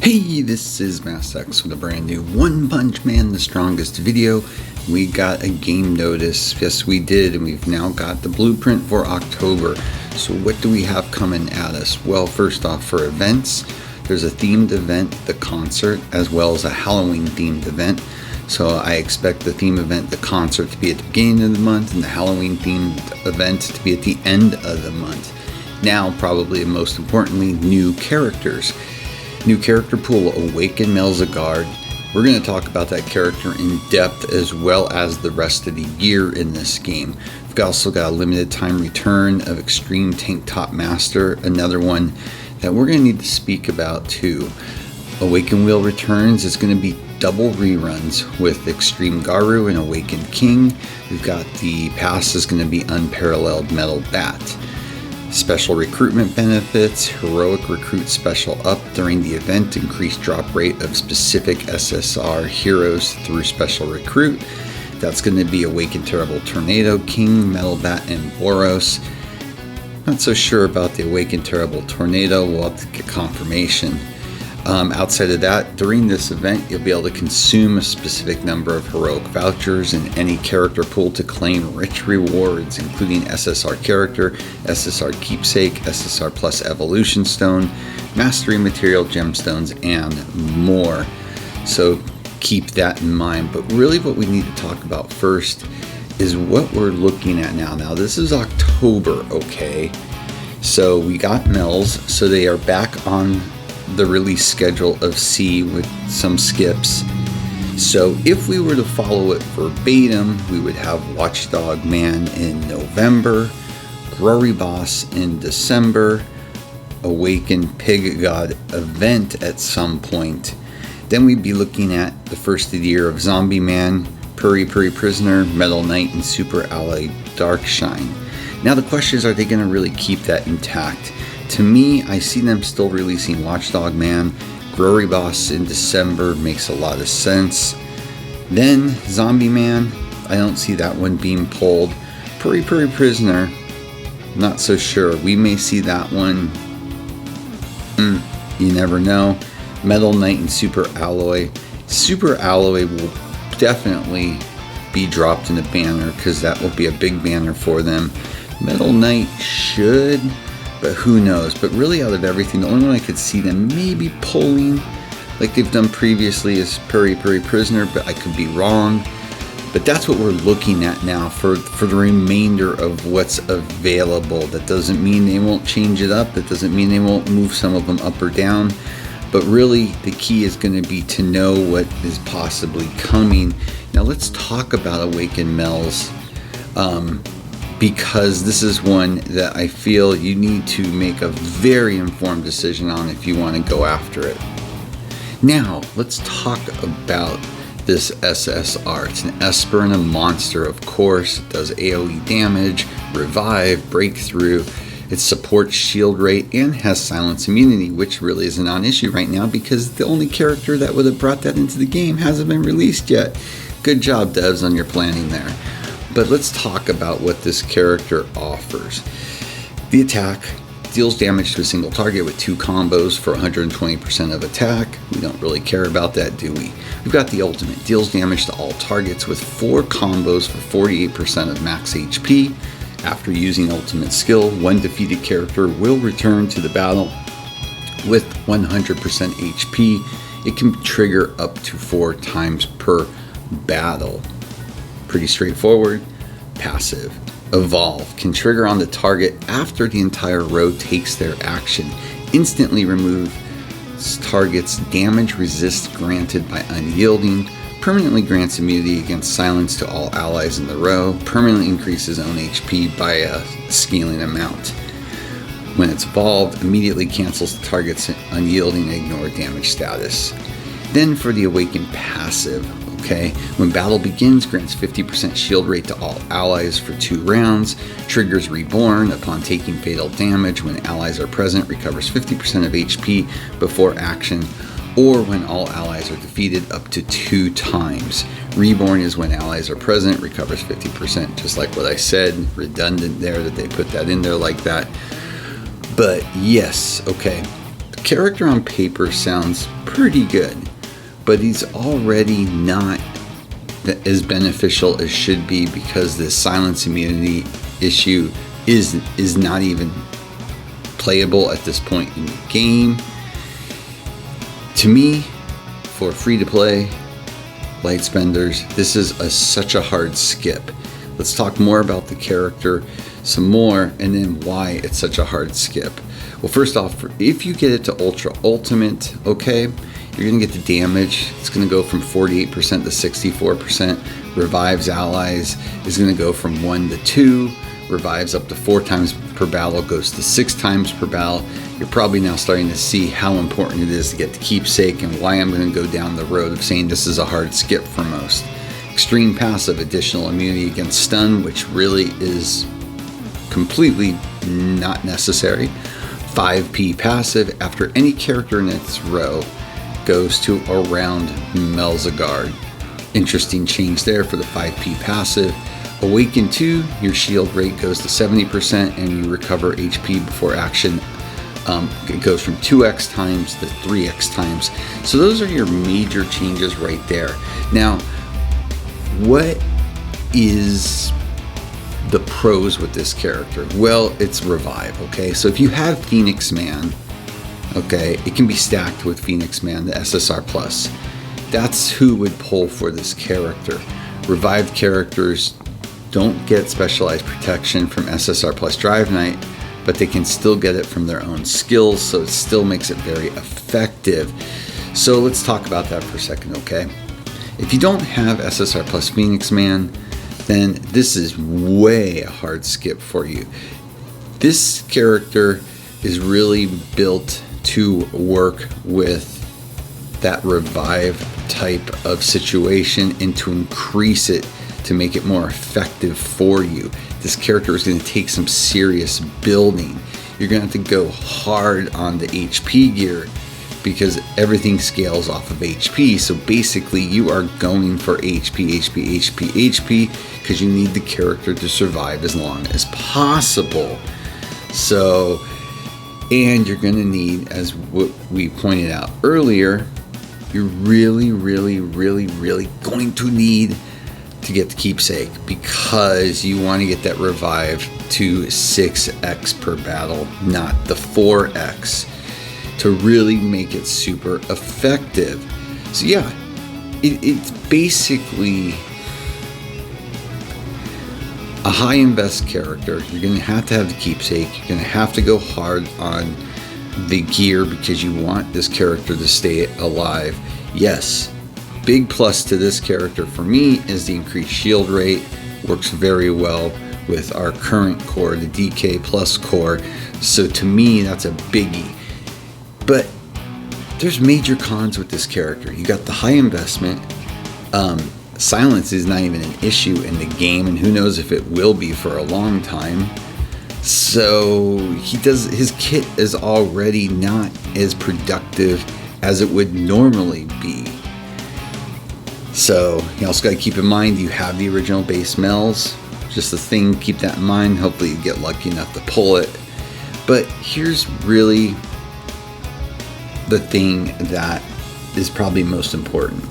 Hey, this is MassX with a brand new One Punch Man the Strongest video. We got a game notice. Yes, we did, and we've now got the blueprint for October. So what do we have coming at us? Well, first off, for events, there's a themed event, the concert, as well as a Halloween themed event. So I expect the theme event, the concert, to be at the beginning of the month and the Halloween themed event to be at the end of the month. Now, probably and most importantly, new characters. New character pool, Awaken Melzargard. We're going to talk about that character in depth as well as the rest of the gear in this game. We've also got a limited time return of Extreme Tank Top Master, another one that we're going to need to speak about too. Awaken Wheel returns. It's going to be double reruns with Extreme Garu and Awaken King. We've got the pass is going to be Unparalleled Metal Bat. Special recruitment benefits, heroic recruit special up during the event, increased drop rate of specific SSR heroes through special recruit. That's going to be Awaken Terrible Tornado King, Metal Bat, and Boros. Not so sure about the Awaken Terrible Tornado. We'll have to get confirmation. Outside of that, during this event, you'll be able to consume a specific number of heroic vouchers in any character pool to claim rich rewards, including SSR character, SSR keepsake, SSR plus evolution stone, mastery material gemstones, and more. So keep that in mind. But really what we need to talk about first is what we're looking at now. Now this is October, okay? So we got Melz, so they are back on the release schedule of C with some skips. So if we were to follow it verbatim, we would have Watchdog Man in November, Glory Boss in December, Awaken Pig God event at some point. Then we'd be looking at the first of the year of Zombie Man, Puri Puri Prisoner, Metal Knight, and Super Ally Darkshine. Now the question is, are they going to really keep that intact? To me, I see them still releasing Watchdog Man. Glory Boss in December makes a lot of sense. Then Zombie Man, I don't see that one being pulled. Puri Puri Prisoner, not so sure. We may see that one. You never know. Metal Knight and Super Alloy. Super Alloy will definitely be dropped in a banner because that will be a big banner for them. Metal Knight should, but who knows. But really, out of everything, the only one I could see them maybe pulling like they've done previously is Puri Puri Prisoner, but I could be wrong. But that's what we're looking at now for the remainder of what's available. That doesn't mean they won't change it up. That doesn't mean they won't move some of them up or down. But really, the key is going to be to know what is possibly coming. Now let's talk about Awaken Melz. Because this is one that I feel you need to make a very informed decision on if you want to go after it. Now, let's talk about this SSR. It's an Esper and a monster, of course. It does AoE damage, revive, breakthrough. It supports shield rate and has silence immunity, which really is a non-issue right now because the only character that would have brought that into the game hasn't been released yet. Good job, devs, on your planning there. But let's talk about what this character offers. The attack deals damage to a single target with 2 combos for 120% of attack. We don't really care about that, do we? We've got the ultimate. Deals damage to all targets with 4 combos for 48% of max HP. After using ultimate skill, one defeated character will return to the battle with 100% HP. It can trigger up to 4 times per battle. Pretty straightforward. Passive. Evolve. Can trigger on the target after the entire row takes their action. Instantly remove target's damage resist granted by unyielding. Permanently grants immunity against silence to all allies in the row. Permanently increases own HP by a scaling amount. When it's evolved, immediately cancels the target's unyielding and ignore damage status. Then for the Awaken passive. Okay, when battle begins, grants 50% shield rate to all allies for 2 rounds, triggers Reborn upon taking fatal damage when allies are present, recovers 50% of HP before action, or when all allies are defeated up to 2 times. Reborn is when allies are present, recovers 50%, just like what I said, redundant there that they put that in there like that. But yes, okay, The character on paper sounds pretty good, but he's already not as beneficial as should be because the silence immunity issue is not even playable at this point in the game. To me, for free-to-play light spenders, this is such a hard skip. Let's talk more about the character some more and then why it's such a hard skip. Well, first off, if you get it to ultimate, okay, you're going to get the damage. It's going to go from 48% to 64%. Revives allies is going to go from 1 to 2. Revives up to 4 times per battle, goes to 6 times per battle. You're probably now starting to see how important it is to get the keepsake and why I'm going to go down the road of saying this is a hard skip for most. Extreme passive, additional immunity against stun, which really is completely not necessary. 5p passive after any character in its row goes to around Melzargard. Interesting change there for the 5p passive. Awaken 2, your shield rate goes to 70% and you recover HP before action. It goes from 2x times to 3x times. So those are your major changes right there. Now, what is the pros with this character? Well, it's revive, okay? So if you have Phoenix Man, okay, it can be stacked with Phoenix Man, the SSR Plus. That's who would pull for this character. Revived characters don't get specialized protection from SSR Plus Drive Knight, but they can still get it from their own skills, so it still makes it very effective. So let's talk about that for a second, okay? If you don't have SSR Plus Phoenix Man, then this is way a hard skip for you. This character is really built to work with that revive type of situation and to increase it to make it more effective for you. This character is going to take some serious building. You're going to have to go hard on the HP gear because everything scales off of HP. So basically you are going for HP because you need the character to survive as long as possible. So, and you're going to need, as what we pointed out earlier, you're really going to need to get the keepsake because you want to get that revive to 6x per battle, not the 4x, to really make it super effective. So yeah, it's basically a high invest character. You're going to have the keepsake. You're going to have to go hard on the gear because you want this character to stay alive. Yes, big plus to this character for me is the increased shield rate. Works very well with our current core, the DK plus core. So to me, that's a biggie. But there's major cons with this character. You got the high investment. Silence is not even an issue in the game, and who knows if it will be for a long time. So his kit is already not as productive as it would normally be. So you also got to keep in mind you have the original base Melz. Just a thing, keep that in mind. Hopefully you get lucky enough to pull it. But here's really the thing that is probably most important.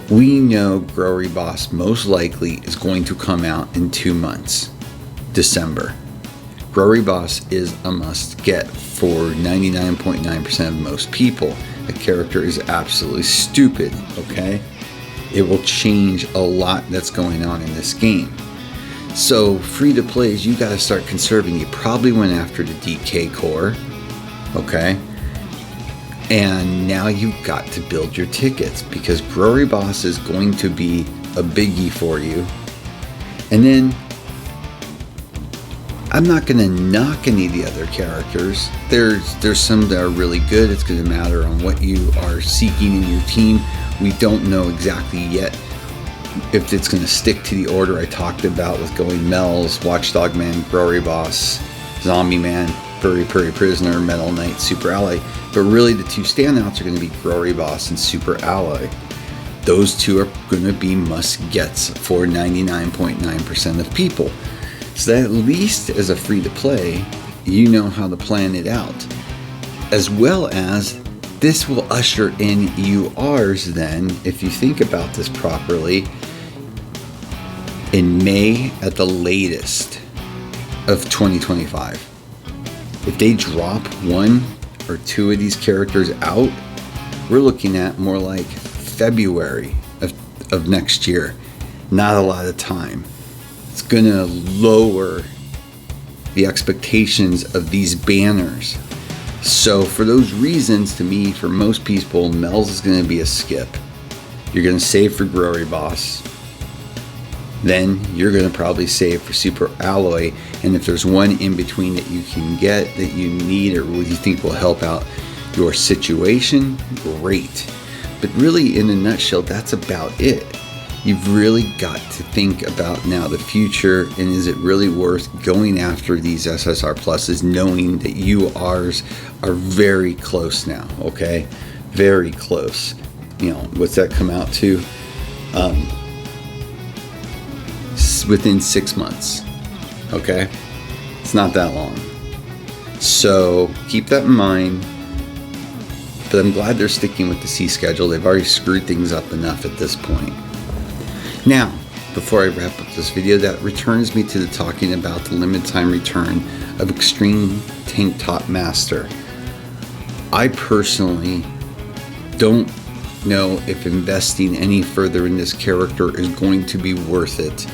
We know Growery Boss most likely is going to come out in 2 months, December. Growery Boss is a must get for 99.9% of most people. The character is absolutely stupid, okay? It will change a lot that's going on in this game. So free to play is you got to start conserving. You probably went after the DK core, okay? And now you've got to build your tickets because Growery Boss is going to be a biggie for you. And then I'm not going to knock any of the other characters. There's some that are really good. It's going to matter on what you are seeking in your team. We don't know exactly yet if it's going to stick to the order I talked about with going Melz, Watchdog Man, Growery Boss, Zombie Man, Furry Prisoner, Metal Knight, Super Ally. But really the two standouts are going to be Growery Boss and Super Ally. Those two are going to be must-gets for 99.9% of people. So that at least as a free-to-play, you know how to plan it out. as well as this will usher in URs then, if you think about this properly, in May at the latest of 2025. If they drop 1 or 2 of these characters out, we're looking at more like February of next year. Not a lot of time. It's gonna lower the expectations of these banners. So for those reasons, to me, for most people, Mel's is gonna be a skip. You're gonna save for Glory Boss. Then you're gonna probably save for Super Alloy. And if there's one in between that you can get that you need or what you think will help out your situation, great. But really, in a nutshell, that's about it. You've really got to think about now the future, and is it really worth going after these SSR pluses, knowing that URs are very close now, okay? Very close. You know, what's that come out to? Within 6 months, okay? It's not that long. So keep that in mind. But I'm glad they're sticking with the C schedule. They've already screwed things up enough at this point. Now, before I wrap up this video, that returns me to the talking about the limited time return of Extreme Tank Top Master. I personally don't know if investing any further in this character is going to be worth it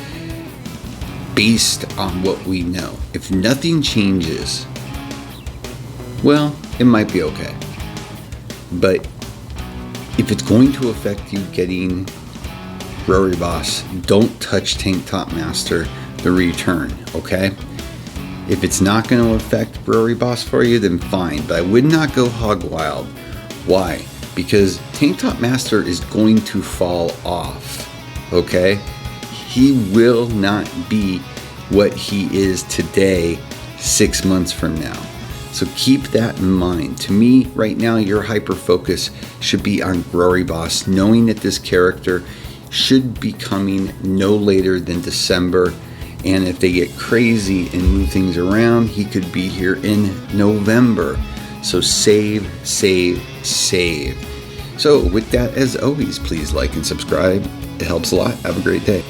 based on what we know. If nothing changes, well, it might be okay. But if it's going to affect you getting Glory Boss, don't touch Tank Top Master, the return, okay? If it's not going to affect Glory Boss for you, then fine. But I would not go hog wild. Why? Because Tank Top Master is going to fall off, okay? He will not be what he is today 6 months from now. So keep that in mind. To me, right now, your hyper focus should be on Glory Boss, knowing that this character should be coming no later than December. And if they get crazy and move things around, he could be here in November. So save, save, save. So with that, as always, please like and subscribe. It helps a lot. Have a great day.